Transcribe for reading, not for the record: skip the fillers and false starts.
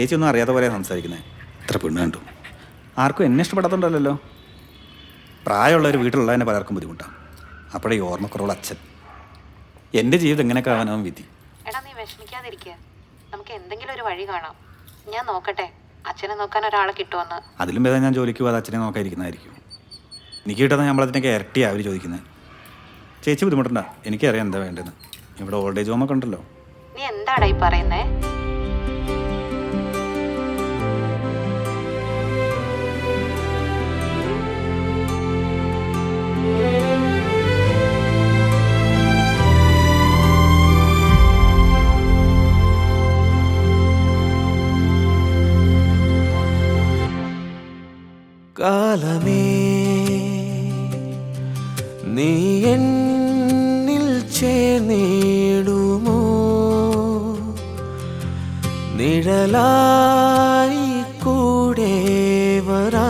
ചേച്ചി ഒന്നും അറിയാത്ത പോലെ സംസാരിക്കുന്നത്. ഇത്ര പെണ്ണ് കണ്ടു. ആർക്കും എന്നെ ഇഷ്ടപ്പെടാത്തുണ്ടല്ലോ. പ്രായമുള്ളവർ വീട്ടിലുള്ളതിനെ പലർക്കും ബുദ്ധിമുട്ടാണ്. അപ്പോഴേ ഈ ഓർമ്മക്കുറവുള്ള അച്ഛൻ. എൻ്റെ ജീവിതം എങ്ങനെയൊക്കെ ആവാനാവും വിധി. എടാ നീ വിഷമിക്കാതിരിക്കുക, നമുക്ക് എന്തെങ്കിലും ഒരു വഴി കാണാം. ഞാൻ നോക്കട്ടെ അച്ഛനെ നോക്കാൻ ഒരാളെ കിട്ടുമെന്ന്. അതിലും ഭേദം ഞാൻ ജോലിക്ക് പോകാതെ അച്ഛനെ നോക്കാതിരിക്കുന്നതായിരിക്കും. എനിക്ക് കിട്ടുന്ന നമ്മളതിനൊക്കെ ഇരട്ടിയാണ് അവർ ചോദിക്കുന്നത്. ചേച്ചി ബുദ്ധിമുട്ടുണ്ട, എനിക്കറിയാം എന്താ വേണ്ടതെന്ന്. ഇവിടെ ഓൾഡ് ഏജ് ഹോമൊക്കെ ഉണ്ടല്ലോ. നീ എന്താടാ ഈ പറയുന്നേ? കാലമേ നീ എന്നിൽ ചേർന്നിടുമോ, നിഴലായി കൂടെ വരാ